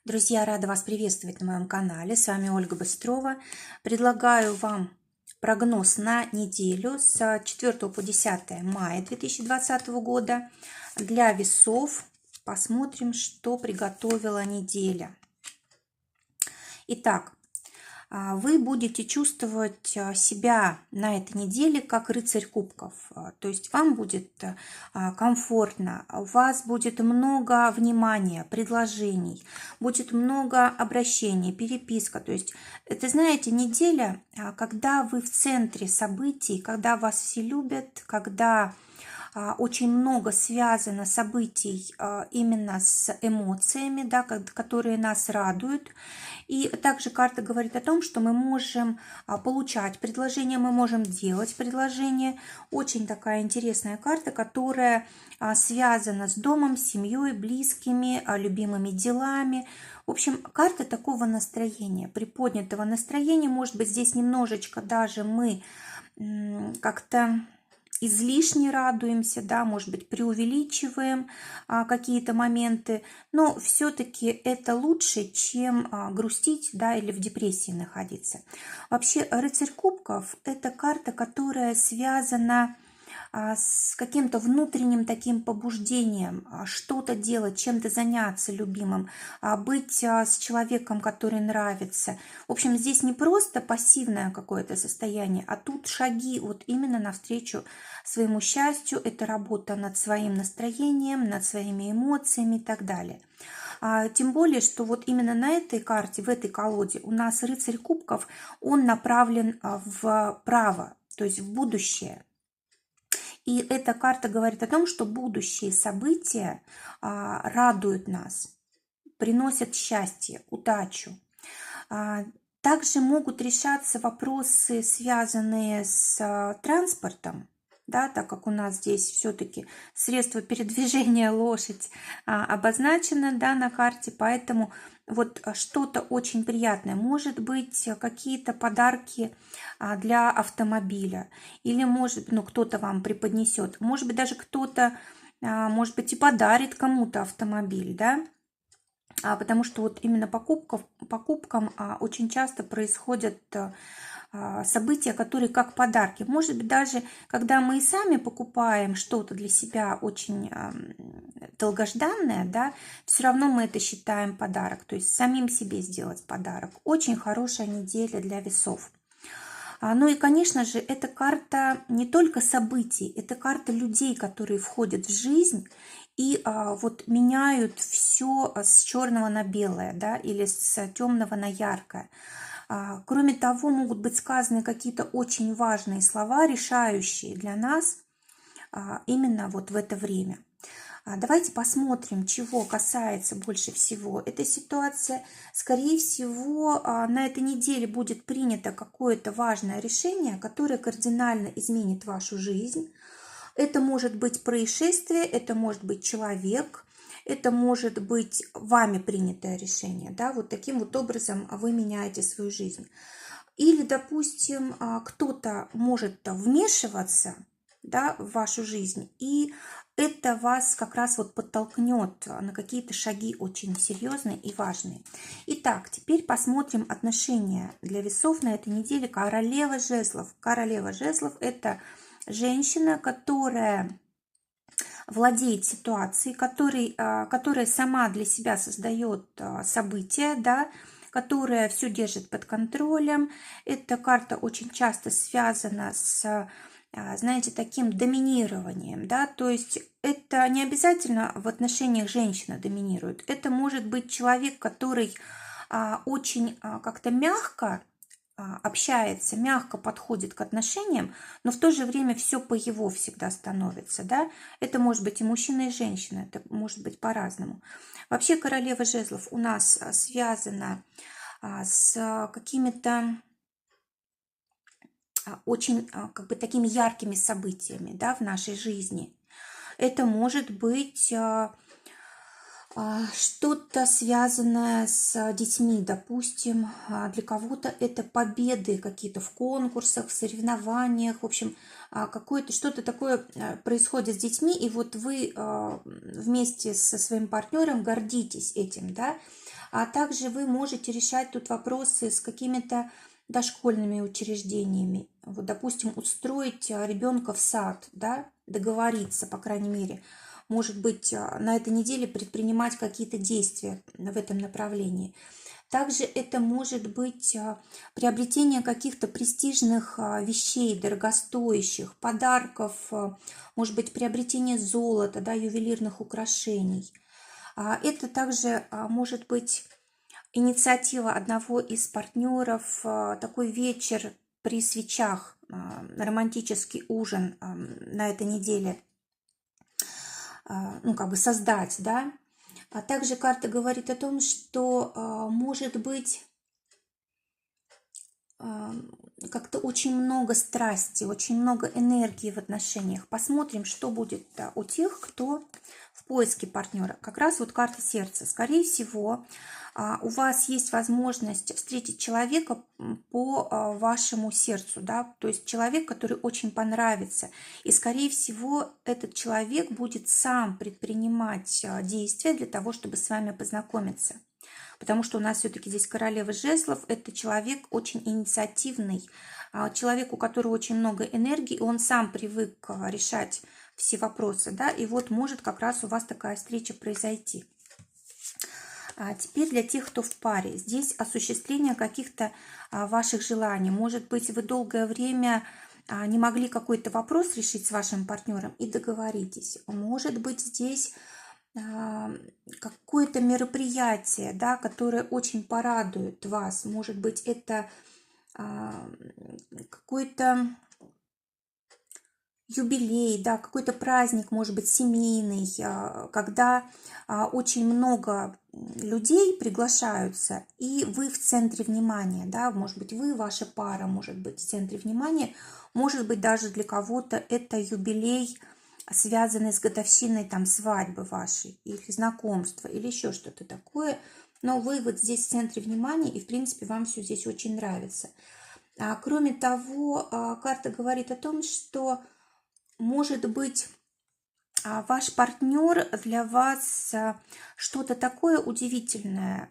Друзья, рада вас приветствовать на моем канале. С вами Ольга Быстрова. Предлагаю вам прогноз на неделю с 4 по 10 мая 2020 года для весов. Посмотрим, что приготовила неделя. Итак, вы будете чувствовать себя на этой неделе как рыцарь кубков. То есть вам будет комфортно, у вас будет много внимания, предложений, будет много обращений, переписка. То есть это, знаете, неделя, когда вы в центре событий, когда вас все любят, когда очень много связано событий именно с эмоциями, да, которые нас радуют. И также карта говорит о том, что мы можем получать предложения, мы можем делать предложения. Очень такая интересная карта, которая связана с домом, семьей, близкими, любимыми делами. В общем, карта такого настроения, приподнятого настроения. Может быть, здесь немножечко даже мы как-то излишне радуемся, да, может быть, преувеличиваем какие-то моменты, но все-таки это лучше, чем грустить, да, или в депрессии находиться. Вообще, рыцарь кубков – это карта, которая связана с каким-то внутренним таким побуждением что-то делать, чем-то заняться любимым, быть с человеком, который нравится. В общем, здесь не просто пассивное какое-то состояние, а тут шаги вот именно навстречу своему счастью. Это работа над своим настроением, над своими эмоциями и так далее. Тем более, что вот именно на этой карте, в этой колоде у нас рыцарь кубков, он направлен вправо, то есть в будущее. И эта карта говорит о том, что будущие события радуют нас, приносят счастье, удачу. Также могут решаться вопросы, связанные с транспортом, да, так как у нас здесь все-таки средство передвижения лошадь обозначено, да, на карте, поэтому вот что-то очень приятное. Может быть, какие-то подарки для автомобиля, или может, кто-то вам преподнесет, может быть, даже кто-то, может быть, и подарит кому-то автомобиль, да. Потому что вот именно покупкам очень часто происходят события, которые как подарки. Может быть, даже когда мы и сами покупаем что-то для себя очень долгожданное, да, все равно мы это считаем подарок. То есть самим себе сделать подарок. Очень хорошая неделя для весов. Ну и, конечно же, это карта не только событий, это карта людей, которые входят в жизнь и вот меняют все с черного на белое, да, или с темного на яркое. Кроме того, могут быть сказаны какие-то очень важные слова, решающие для нас именно вот в это время. Давайте посмотрим, чего касается больше всего эта ситуация. Скорее всего, на этой неделе будет принято какое-то важное решение, которое кардинально изменит вашу жизнь. Это может быть происшествие, это может быть человек, это может быть вами принятое решение. Да? Вот таким вот образом вы меняете свою жизнь. Или, допустим, кто-то может вмешиваться, да, в вашу жизнь, и это вас как раз вот подтолкнет на какие-то шаги очень серьезные и важные. Итак, теперь посмотрим отношения для весов на этой неделе. Королева жезлов. Королева жезлов – это женщина, которая владеет ситуацией, которая сама для себя создает события, да, которая все держит под контролем. Эта карта очень часто связана с, знаете, таким доминированием, да, то есть это не обязательно в отношениях женщина доминирует, это может быть человек, который очень как-то мягко общается, мягко подходит к отношениям, но в то же время все по его всегда становится, да. Это может быть и мужчина, и женщина, это может быть по-разному. Вообще королева жезлов у нас связана с какими-то очень как бы такими яркими событиями, да, в нашей жизни. Это может быть Что-то связанное с детьми, допустим, для кого-то это победы какие-то в конкурсах, в соревнованиях, в общем, какое-то что-то такое происходит с детьми, и вот вы вместе со своим партнером гордитесь этим, да, а также вы можете решать тут вопросы с какими-то дошкольными учреждениями, вот, допустим, устроить ребенка в сад, да, договориться, по крайней мере, может быть, на этой неделе предпринимать какие-то действия в этом направлении. Также это может быть приобретение каких-то престижных вещей, дорогостоящих, подарков, может быть, приобретение золота, да, ювелирных украшений. Это также может быть инициатива одного из партнеров, такой вечер при свечах, романтический ужин на этой неделе, ну, как бы создать, да. А также карта говорит о том, что может быть как-то очень много страсти, очень много энергии в отношениях. Посмотрим, что будет у тех, кто в поиске партнера. Как раз вот карта сердца. Скорее всего, у вас есть возможность встретить человека по вашему сердцу, да, то есть человек, который очень понравится. И, скорее всего, этот человек будет сам предпринимать действия для того, чтобы с вами познакомиться. Потому что у нас все-таки здесь королева жезлов, это человек очень инициативный, человек, у которого очень много энергии, и он сам привык решать все вопросы, да, и вот может как раз у вас такая встреча произойти. А теперь для тех, кто в паре, здесь осуществление каких-то ваших желаний. Может быть, вы долгое время не могли какой-то вопрос решить с вашим партнером и договоритесь. Может быть, здесь какое-то мероприятие, да, которое очень порадует вас. Может быть, это какой-то юбилей, да, какой-то праздник, может быть, семейный, когда очень много людей приглашаются, и вы в центре внимания, да, может быть, вы, ваша пара может быть в центре внимания, может быть, даже для кого-то это юбилей, связанный с годовщиной там свадьбы вашей, или знакомства, или еще что-то такое, но вы вот здесь в центре внимания, и, в принципе, вам все здесь очень нравится. Кроме того, карта говорит о том, что может быть, ваш партнер для вас что-то такое удивительное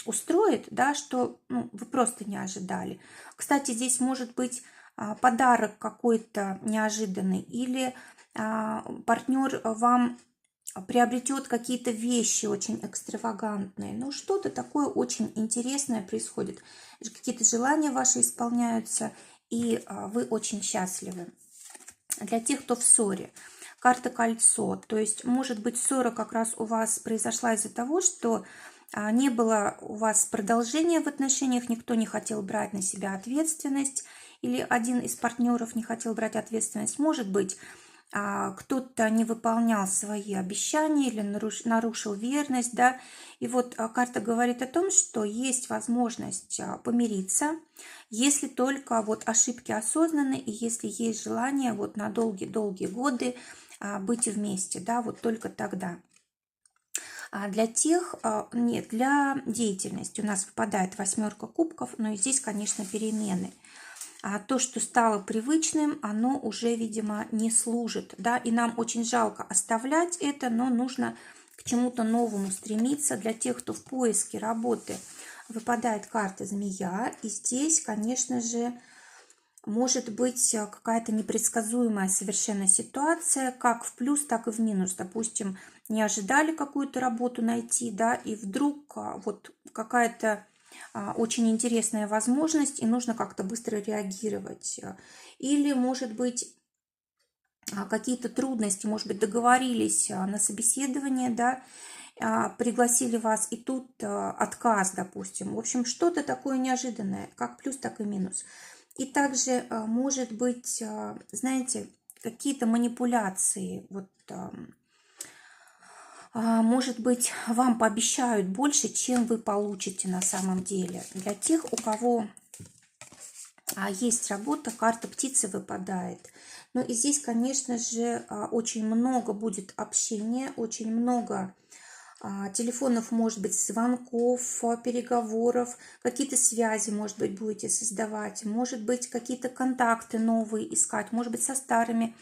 устроит, да, что вы просто не ожидали. Кстати, здесь может быть подарок какой-то неожиданный, или партнер вам приобретет какие-то вещи очень экстравагантные. Ну, что-то такое очень интересное происходит. Какие-то желания ваши исполняются, и вы очень счастливы. Для тех, кто в ссоре, карта кольцо, то есть, может быть, ссора как раз у вас произошла из-за того, что не было у вас продолжения в отношениях, никто не хотел брать на себя ответственность, или один из партнеров не хотел брать ответственность. Может быть, кто-то не выполнял свои обещания или нарушил верность, да, и вот карта говорит о том, что есть возможность помириться, если только вот ошибки осознаны, и если есть желание вот на долгие-долгие годы быть вместе, да, вот только тогда. Для тех, нет, для деятельности у нас выпадает 8 кубков, но и здесь, конечно, перемены. То, что стало привычным, оно уже, видимо, не служит, да, и нам очень жалко оставлять это, но нужно к чему-то новому стремиться. Для тех, кто в поиске работы, выпадает карта змея, и здесь, конечно же, может быть какая-то непредсказуемая совершенно ситуация, как в плюс, так и в минус. Допустим, не ожидали какую-то работу найти, да, и вдруг вот какая-то очень интересная возможность, и нужно как-то быстро реагировать. Или, может быть, какие-то трудности, может быть, договорились на собеседование, да, пригласили вас, и тут отказ, допустим. В общем, что-то такое неожиданное, как плюс, так и минус. И также, может быть, знаете, какие-то манипуляции, вот, может быть, вам пообещают больше, чем вы получите на самом деле. Для тех, у кого есть работа, карта птицы выпадает. Ну и здесь, конечно же, очень много будет общения, очень много телефонов, может быть, звонков, переговоров, какие-то связи, может быть, будете создавать, может быть, какие-то контакты новые искать, может быть, со старыми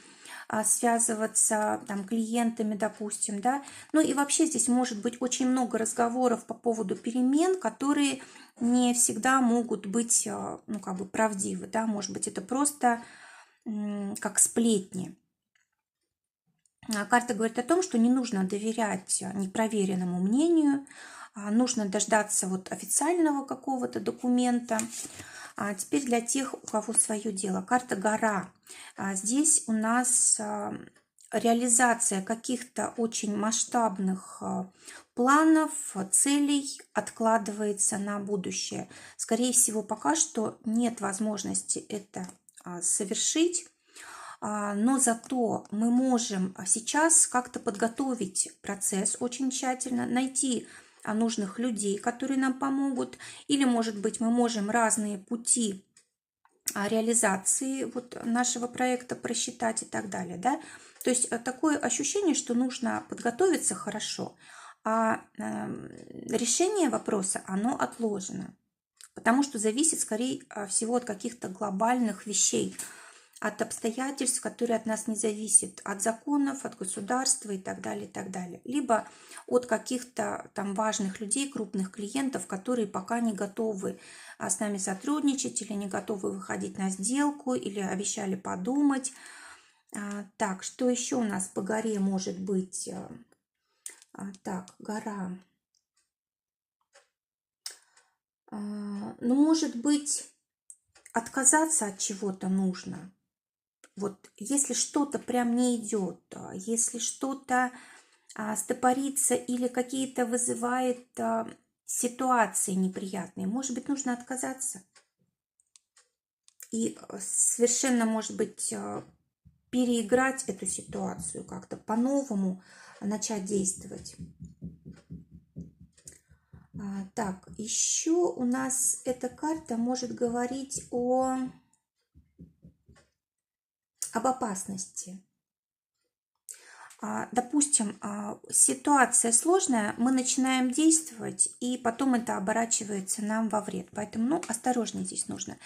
связываться, там, клиентами, допустим, да. Ну и вообще здесь может быть очень много разговоров по поводу перемен, которые не всегда могут быть, ну, как бы правдивы, да, может быть, это просто как сплетни. Карта говорит о том, что не нужно доверять непроверенному мнению, нужно дождаться вот официального какого-то документа. А теперь для тех, у кого свое дело. Карта гора. Здесь у нас реализация каких-то очень масштабных планов, целей откладывается на будущее. Скорее всего, пока что нет возможности это совершить. Но зато мы можем сейчас как-то подготовить процесс очень тщательно, найти нужных людей, которые нам помогут, или, может быть, мы можем разные пути реализации вот нашего проекта просчитать и так далее, да. То есть такое ощущение, что нужно подготовиться хорошо, а решение вопроса, оно отложено, потому что зависит, скорее всего, от каких-то глобальных вещей, от обстоятельств, которые от нас не зависят, от законов, от государства и так далее, и так далее. Либо от каких-то там важных людей, крупных клиентов, которые пока не готовы с нами сотрудничать или не готовы выходить на сделку, или обещали подумать. Так, что еще у нас по горе может быть? Так, гора. Ну, может быть, отказаться от чего-то нужно. Вот если что-то прям не идет, если что-то стопорится или какие-то вызывает ситуации неприятные, может быть, нужно отказаться. И совершенно, может быть, переиграть эту ситуацию, как-то по-новому начать действовать. Так, еще у нас эта карта может говорить об опасности. Допустим, ситуация сложная, мы начинаем действовать, и потом это оборачивается нам во вред. Поэтому, ну, осторожнее здесь нужно.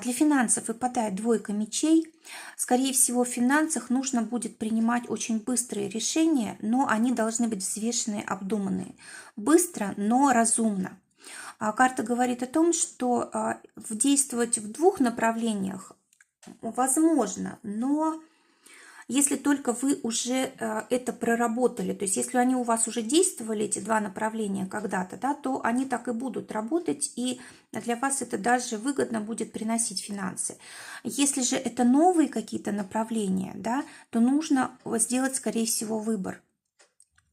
Для финансов выпадает двойка мечей. Скорее всего, в финансах нужно будет принимать очень быстрые решения, но они должны быть взвешенные, обдуманные. Быстро, но разумно. Карта говорит о том, что действовать в двух направлениях возможно, но если только вы уже это проработали, то есть если они у вас уже действовали, эти два направления когда-то, да, то они так и будут работать, и для вас это даже выгодно будет приносить финансы. Если же это новые какие-то направления, да, то нужно сделать, скорее всего, выбор.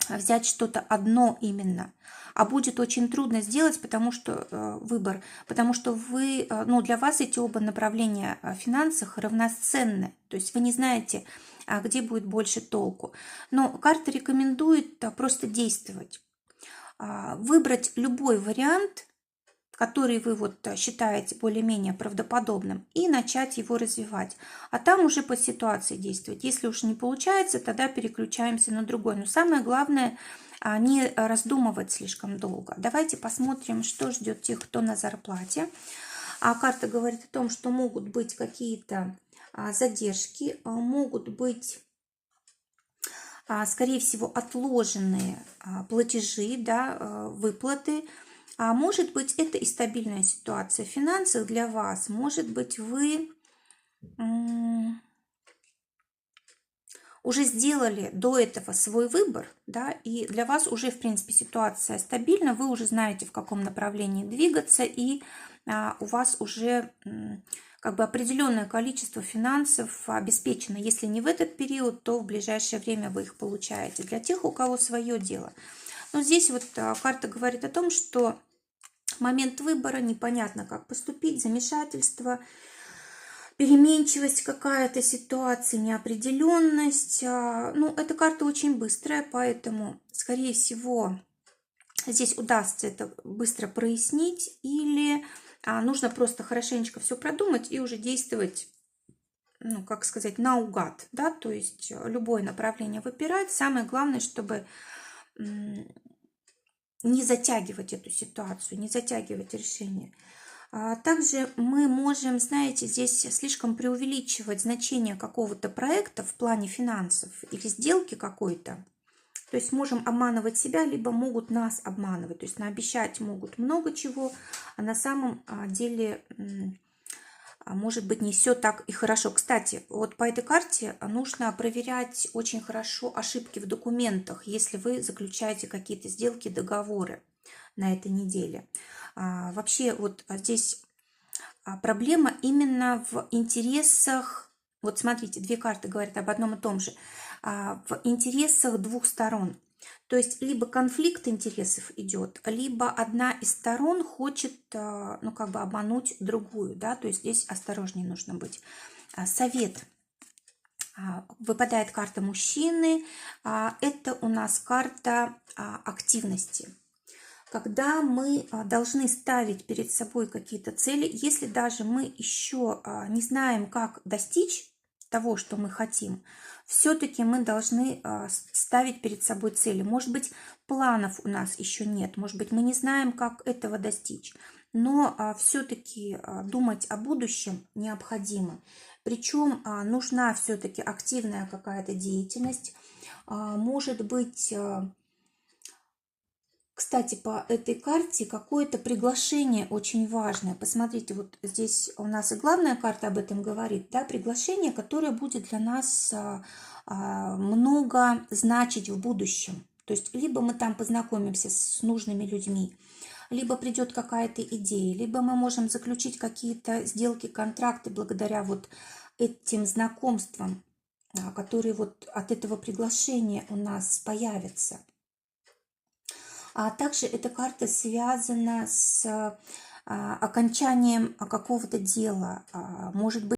Взять что-то одно именно, а будет очень трудно сделать, потому что выбор, потому что вы, ну, для вас эти оба направления в финансах равноценны, то есть вы не знаете, где будет больше толку. Но карта рекомендует просто действовать, выбрать любой вариант, который вы вот считаете более-менее правдоподобным, и начать его развивать. А там уже по ситуации действовать. Если уж не получается, тогда переключаемся на другой. Но самое главное, не раздумывать слишком долго. Давайте посмотрим, что ждет тех, кто на зарплате. Карта говорит о том, что могут быть какие-то задержки, могут быть, скорее всего, отложенные платежи, да, выплаты. А может быть, это и стабильная ситуация в финансах для вас. Может быть, вы уже сделали до этого свой выбор, да, и для вас уже, в принципе, ситуация стабильна, вы уже знаете, в каком направлении двигаться, и у вас уже как бы определенное количество финансов обеспечено. Если не в этот период, то в ближайшее время вы их получаете. Для тех, у кого свое дело. Но здесь вот карта говорит о том, что момент выбора, непонятно, как поступить, замешательство, переменчивость какая-то ситуация, неопределенность. Ну, эта карта очень быстрая, поэтому, скорее всего, здесь удастся это быстро прояснить, или нужно просто хорошенечко все продумать и уже действовать, ну, как сказать, наугад, да, то есть любое направление выбирать. Самое главное, чтобы не затягивать эту ситуацию, не затягивать решение. Также мы можем, знаете, здесь слишком преувеличивать значение какого-то проекта в плане финансов или сделки какой-то. То есть можем обманывать себя, либо могут нас обманывать. То есть наобещать могут много чего, а на самом деле может быть не все так и хорошо. Кстати, вот по этой карте нужно проверять очень хорошо ошибки в документах, если вы заключаете какие-то сделки, договоры на этой неделе. Вообще вот здесь проблема именно в интересах. Вот смотрите, две карты говорят об одном и том же. В интересах двух сторон. То есть либо конфликт интересов идет, либо одна из сторон хочет, ну, как бы обмануть другую, да, то есть здесь осторожнее нужно быть. Совет. Выпадает карта мужчины. Это у нас карта активности. Когда мы должны ставить перед собой какие-то цели, если даже мы еще не знаем, как достичь того, что мы хотим, все-таки мы должны ставить перед собой цели. Может быть, планов у нас еще нет, может быть, мы не знаем, как этого достичь, но все-таки думать о будущем необходимо. Причем нужна все-таки активная какая-то деятельность, может быть... Кстати, по этой карте какое-то приглашение очень важное. Посмотрите, вот здесь у нас и главная карта об этом говорит, да, приглашение, которое будет для нас много значить в будущем. То есть либо мы там познакомимся с нужными людьми, либо придет какая-то идея, либо мы можем заключить какие-то сделки, контракты благодаря вот этим знакомствам, которые вот от этого приглашения у нас появятся. А также эта карта связана с окончанием какого-то дела. Может быть,